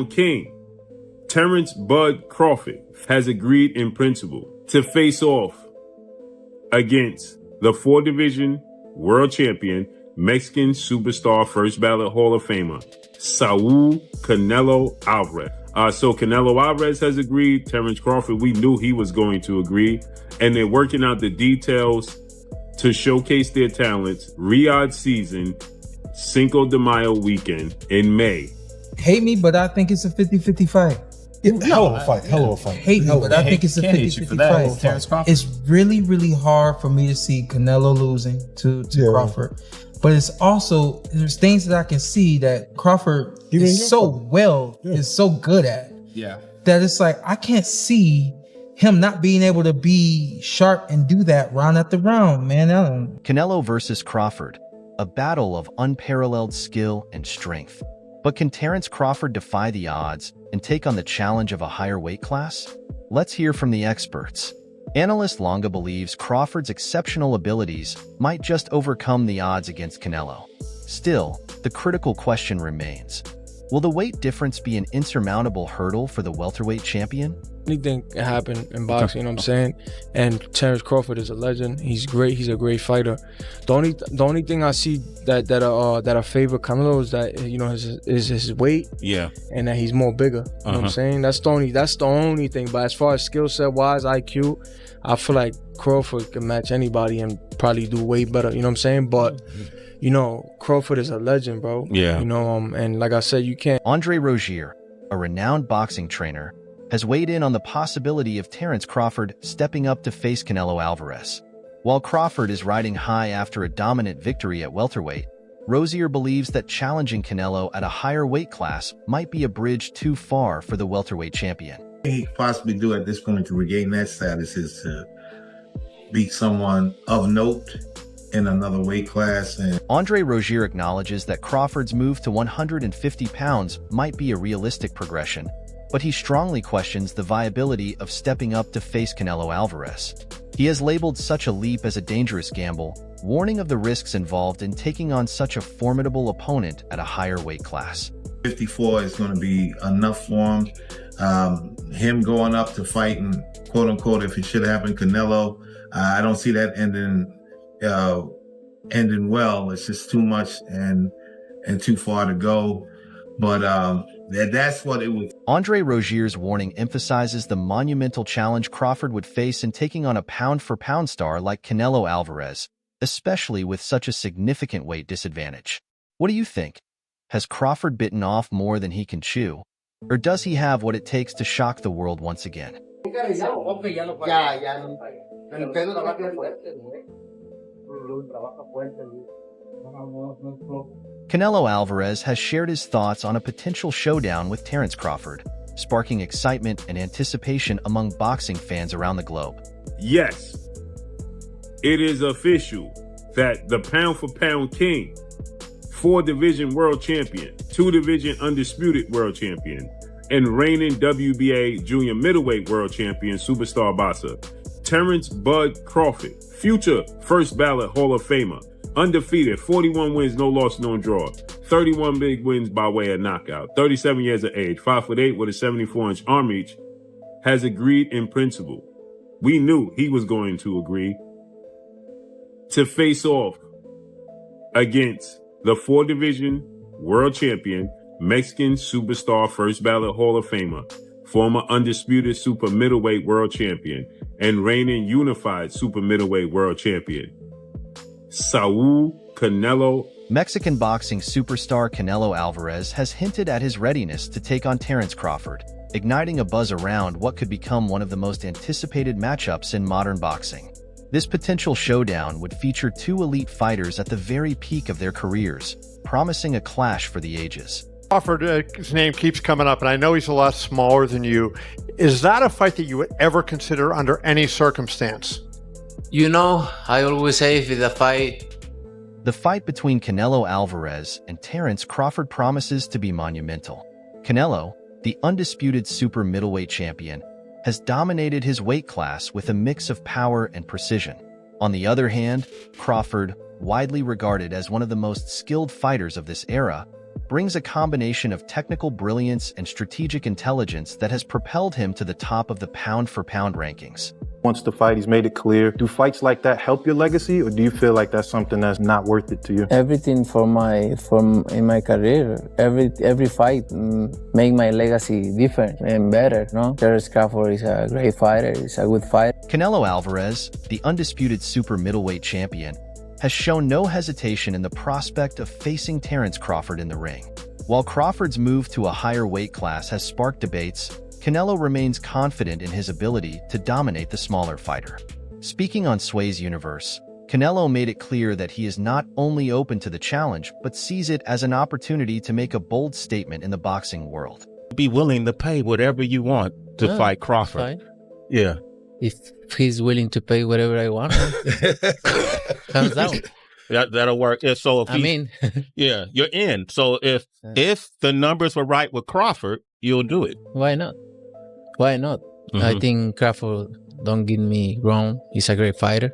King, Terence Bud Crawford, has agreed in principle to face off against the 4-division world champion, Mexican superstar, first ballot Hall of Famer, Saul Canelo Alvarez. So Canelo Alvarez has agreed. Terence Crawford, we knew he was going to agree. And they're working out the details to showcase their talents. Riyadh season, Cinco de Mayo weekend in May. Hate me, but I think it's a 50-50 fight. Hell of a fight. Hate me, but I think it's a 50-50 fight. It's really, really hard for me to see Canelo losing to Crawford. But it's also, there's things that I can see that Crawford is so good at. Yeah. That it's like, I can't see him not being able to be sharp and do that round after round, man. Canelo versus Crawford, a battle of unparalleled skill and strength. But can Terence Crawford defy the odds and take on the challenge of a higher weight class? Let's hear from the experts. Analyst Longa believes Crawford's exceptional abilities might just overcome the odds against Canelo. Still, the critical question remains. Will the weight difference be an insurmountable hurdle for the welterweight champion? Anything can happen in boxing, you know what I'm saying? And Terence Crawford is a legend. He's great. He's a great fighter. The only thing I see that I favor Canelo is that, you know, is his weight. Yeah. And that he's more bigger. You know what I'm saying? That's the only thing. But as far as skill set wise, IQ, I feel like Crawford can match anybody and probably do way better. You know what I'm saying? But you know, Crawford is a legend, bro. Yeah. You know, and like I said, you can't. Andre Rozier, a renowned boxing trainer, has weighed in on the possibility of Terence Crawford stepping up to face Canelo Alvarez. While Crawford is riding high after a dominant victory at welterweight, Rozier believes that challenging Canelo at a higher weight class might be a bridge too far for the welterweight champion. What he could possibly do at this point to regain that status is to beat someone of note in another weight class. And Andre Rozier acknowledges that Crawford's move to 150 pounds might be a realistic progression, but he strongly questions the viability of stepping up to face Canelo Alvarez. He has labeled such a leap as a dangerous gamble, warning of the risks involved in taking on such a formidable opponent at a higher weight class. 54 is going to be enough for him. Him going up to fighting, quote unquote, if it should happen, Canelo, I don't see that ending well. It's just too much and too far to go. But that's what it was. Andre Rozier's warning emphasizes the monumental challenge Crawford would face in taking on a pound-for-pound star like Canelo Alvarez, especially with such a significant weight disadvantage. What do you think? Has Crawford bitten off more than he can chew? Or does he have what it takes to shock the world once again? Canelo Alvarez has shared his thoughts on a potential showdown with Terence Crawford, sparking excitement and anticipation among boxing fans around the globe. Yes, it is official that the pound-for-pound king, 4-division world champion, 2-division undisputed world champion, and reigning WBA junior middleweight world champion superstar boxer, Terence Bud Crawford, future first ballot Hall of Famer, undefeated, 41 wins, no loss, no draw, 31 big wins by way of knockout, 37 years of age, 5'8" with a 74-inch arm reach, has agreed in principle. We knew he was going to agree to face off against the 4-division world champion, Mexican superstar, first ballot Hall of Famer, former undisputed super middleweight world champion, and reigning unified super middleweight world champion, Saul Canelo. Mexican boxing superstar Canelo Alvarez has hinted at his readiness to take on Terence Crawford, igniting a buzz around what could become one of the most anticipated matchups in modern boxing. This potential showdown would feature two elite fighters at the very peak of their careers, promising a clash for the ages. Crawford's name keeps coming up, and I know he's a lot smaller than you. Is that a fight that you would ever consider under any circumstance? You know, I always say if it's a fight. The fight between Canelo Alvarez and Terence Crawford promises to be monumental. Canelo, the undisputed super middleweight champion, has dominated his weight class with a mix of power and precision. On the other hand, Crawford, widely regarded as one of the most skilled fighters of this era, brings a combination of technical brilliance and strategic intelligence that has propelled him to the top of the pound-for-pound rankings. Once the fight, he's made it clear. Do fights like that help your legacy, or do you feel like that's something that's not worth it to you? Everything in my career, every fight make my legacy different and better. No, Terence Crawford is a great fighter. He's a good fighter. Canelo Alvarez, the undisputed super middleweight champion, has shown no hesitation in the prospect of facing Terence Crawford in the ring. While Crawford's move to a higher weight class has sparked debates, Canelo remains confident in his ability to dominate the smaller fighter. Speaking on Sway's Universe, Canelo made it clear that he is not only open to the challenge, but sees it as an opportunity to make a bold statement in the boxing world. Be willing to pay whatever you want to fight Crawford. Yeah. If he's willing to pay whatever I want, comes down. That'll work. Yeah, so if yeah, you're in. So if the numbers were right with Crawford, you'll do it. Why not? Why not? I think Crawford, don't get me wrong, he's a great fighter.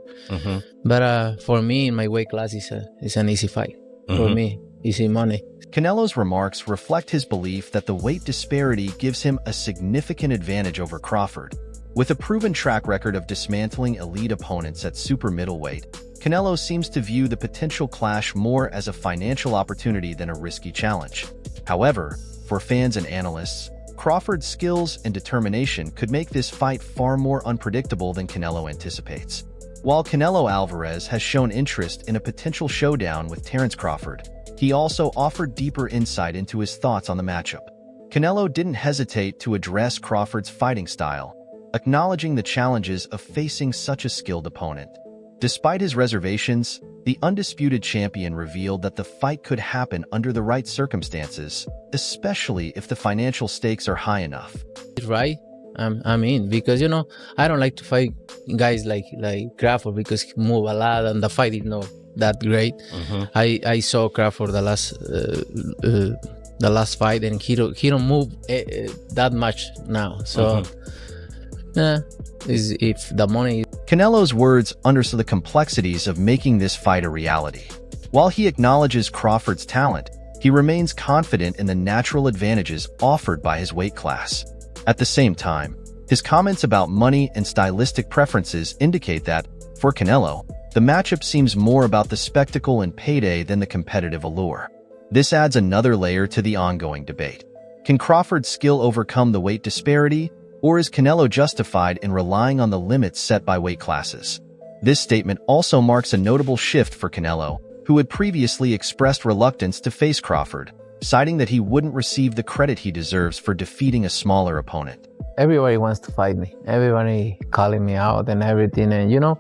But for me, in my weight class, it's an easy fight. For me, easy money. Canelo's remarks reflect his belief that the weight disparity gives him a significant advantage over Crawford. With a proven track record of dismantling elite opponents at super middleweight, Canelo seems to view the potential clash more as a financial opportunity than a risky challenge. However, for fans and analysts, Crawford's skills and determination could make this fight far more unpredictable than Canelo anticipates. While Canelo Alvarez has shown interest in a potential showdown with Terence Crawford, he also offered deeper insight into his thoughts on the matchup. Canelo didn't hesitate to address Crawford's fighting style, acknowledging the challenges of facing such a skilled opponent. Despite his reservations, the undisputed champion revealed that the fight could happen under the right circumstances, especially if the financial stakes are high enough. Right? I'm in, because, you know, I don't like to fight guys like Crawford because he move a lot and the fight is not that great. I saw Crawford the last fight and he don't move that much now. So, if the money... Canelo's words underscore the complexities of making this fight a reality. While he acknowledges Crawford's talent, he remains confident in the natural advantages offered by his weight class. At the same time, his comments about money and stylistic preferences indicate that, for Canelo, the matchup seems more about the spectacle and payday than the competitive allure. This adds another layer to the ongoing debate. Can Crawford's skill overcome the weight disparity, or is Canelo justified in relying on the limits set by weight classes? This statement also marks a notable shift for Canelo, who had previously expressed reluctance to face Crawford, citing that he wouldn't receive the credit he deserves for defeating a smaller opponent. Everybody wants to fight me. Everybody calling me out and everything. And, you know,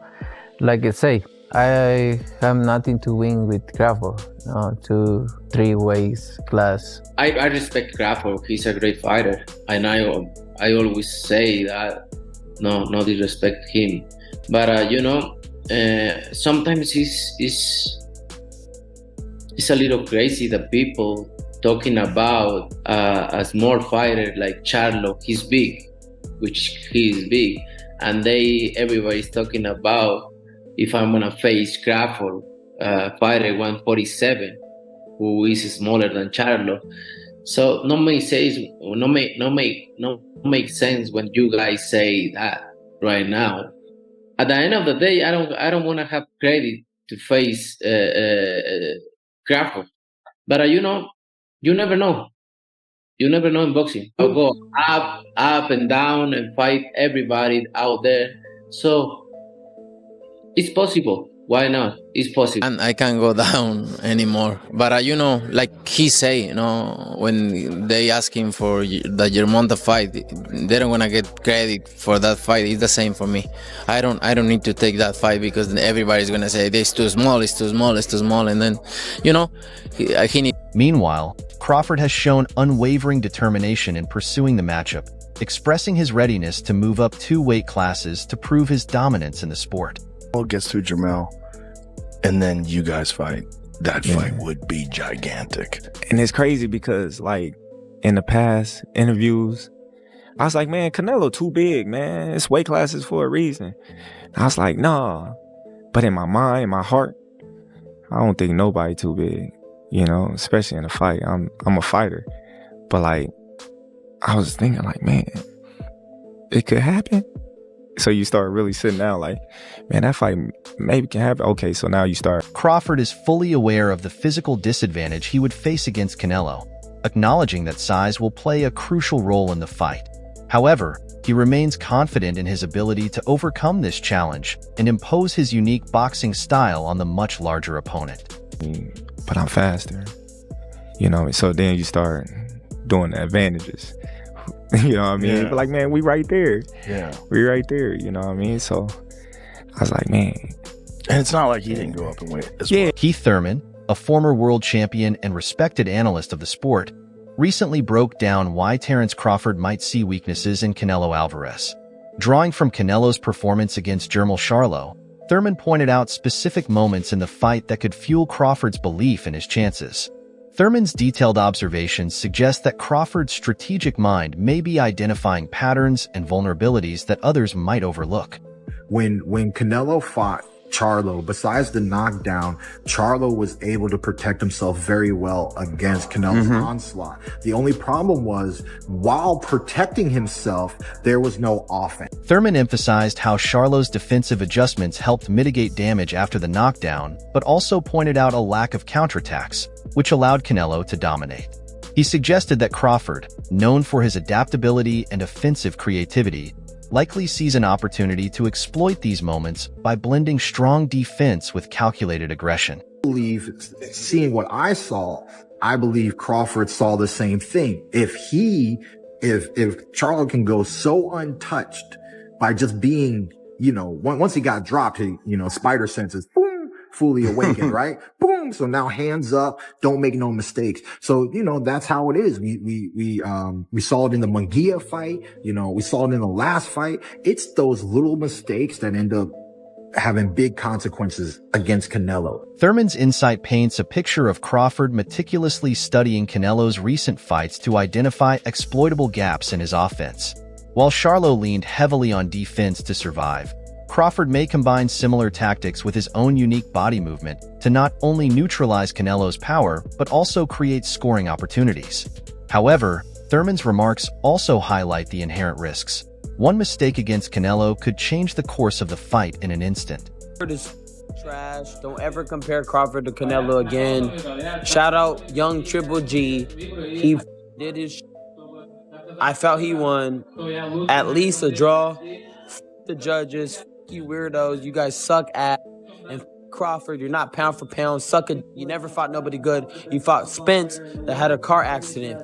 like I say, I have nothing to win with Crawford. 2-3 ways class. I respect Crawford. He's a great fighter. And I always say that, no disrespect him. But, you know, sometimes it's a little crazy that people talking about a small fighter like Charlo. He's big, which he is big. And everybody's talking about if I'm going to face Crawford, fighter 147, who is smaller than Charlo. So no make sense when you guys say that right now. At the end of the day, I don't want to have credit to face Crawford, but you know, you never know. You never know in boxing. I'll go up and down and fight everybody out there. So it's possible. Why not? It's possible. And I can't go down anymore. But you know, like he say, you know, when they ask him for the Germonta fight, they don't wanna get credit for that fight. It's the same for me. I don't need to take that fight because then everybody's gonna say it's too small, and then, you know, he need. Meanwhile, Crawford has shown unwavering determination in pursuing the matchup, expressing his readiness to move up 2 weight classes to prove his dominance in the sport. Gets through Jermell, and then you guys fight. That fight would be gigantic. And it's crazy because, like, in the past interviews, I was like, man, Canelo too big, man. It's weight classes for a reason. And I was like, nah. But in my mind, in my heart, I don't think nobody too big. you know, especially in a fight. I'm a fighter. But like, I was thinking like, man, it could happen. So you start really sitting down like, man, that fight maybe can happen. Okay, so now you start. Crawford is fully aware of the physical disadvantage he would face against Canelo, acknowledging that size will play a crucial role in the fight. However, he remains confident in his ability to overcome this challenge and impose his unique boxing style on the much larger opponent. But I'm faster, you know, so then you start doing the advantages. You know what I mean? Yeah. Like, man, we right there. Yeah. We right there, you know what I mean? So I was like, man. And it's not like he didn't go up and weight as well. Keith Thurman, a former world champion and respected analyst of the sport, recently broke down why Terence Crawford might see weaknesses in Canelo Alvarez. Drawing from Canelo's performance against Jermall Charlo, Thurman pointed out specific moments in the fight that could fuel Crawford's belief in his chances. Thurman's detailed observations suggest that Crawford's strategic mind may be identifying patterns and vulnerabilities that others might overlook. When Canelo fought Charlo, besides the knockdown, Charlo was able to protect himself very well against Canelo's onslaught. The only problem was, while protecting himself, there was no offense. Thurman emphasized how Charlo's defensive adjustments helped mitigate damage after the knockdown, but also pointed out a lack of counterattacks, which allowed Canelo to dominate. He suggested that Crawford, known for his adaptability and offensive creativity, likely sees an opportunity to exploit these moments by blending strong defense with calculated aggression. I believe, seeing what I saw, I believe Crawford saw the same thing. If Charlo can go so untouched by just being, you know, once he got dropped, he, you know, spider senses, boom, fully awakened, right? Boom. So now hands up, don't make no mistakes. So, you know, that's how it is. We saw it in the Munguia fight. You know, we saw it in the last fight. It's those little mistakes that end up having big consequences against Canelo. Thurman's insight paints a picture of Crawford meticulously studying Canelo's recent fights to identify exploitable gaps in his offense. While Charlo leaned heavily on defense to survive, Crawford may combine similar tactics with his own unique body movement to not only neutralize Canelo's power, but also create scoring opportunities. However, Thurman's remarks also highlight the inherent risks. One mistake against Canelo could change the course of the fight in an instant. Crawford is trash. Don't ever compare Crawford to Canelo again. Shout out young Triple G. He did his I felt he won. At least a draw. The judges, you weirdos, you guys suck ass. And Crawford, you're not pound for pound. Suck it. You never fought nobody good. You fought Spence that had a car accident.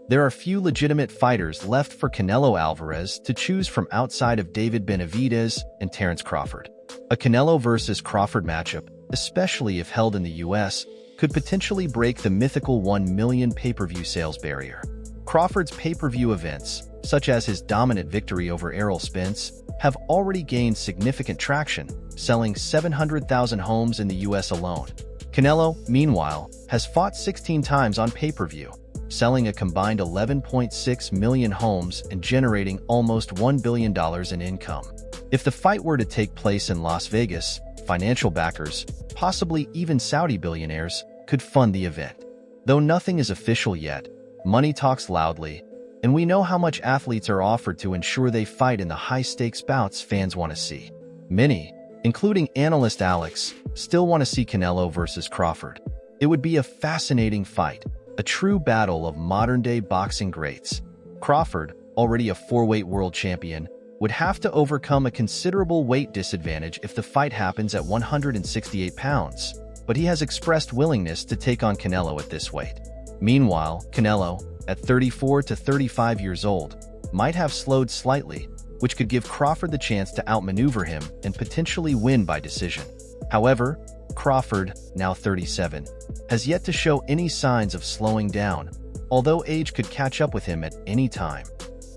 There are few legitimate fighters left for Canelo Alvarez to choose from outside of David Benavidez and Terence Crawford. A Canelo versus Crawford matchup, especially if held in the US, could potentially break the mythical 1 million pay-per-view sales barrier. Crawford's pay-per-view events, such as his dominant victory over Errol Spence, have already gained significant traction, selling 700,000 homes in the US alone. Canelo, meanwhile, has fought 16 times on pay-per-view, selling a combined 11.6 million homes and generating almost $1 billion in income. If the fight were to take place in Las Vegas, financial backers, possibly even Saudi billionaires, could fund the event. Though nothing is official yet, money talks loudly, and we know how much athletes are offered to ensure they fight in the high-stakes bouts fans want to see. Many, including analyst Alex, still want to see Canelo versus Crawford. It would be a fascinating fight, a true battle of modern-day boxing greats. Crawford, already a 4-weight world champion, would have to overcome a considerable weight disadvantage if the fight happens at 168 pounds, but he has expressed willingness to take on Canelo at this weight. Meanwhile, Canelo, at 34 to 35 years old, might have slowed slightly, which could give Crawford the chance to outmaneuver him and potentially win by decision. However, Crawford, now 37, has yet to show any signs of slowing down, although age could catch up with him at any time,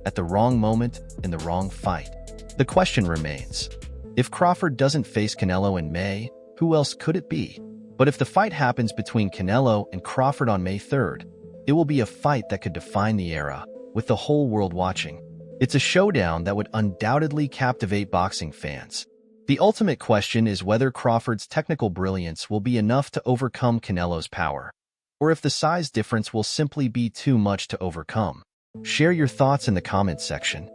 at the wrong moment in the wrong fight. The question remains, if Crawford doesn't face Canelo in May, who else could it be? But if the fight happens between Canelo and Crawford on May 3rd, it will be a fight that could define the era, with the whole world watching. It's a showdown that would undoubtedly captivate boxing fans. The ultimate question is whether Crawford's technical brilliance will be enough to overcome Canelo's power, or if the size difference will simply be too much to overcome. Share your thoughts in the comments section.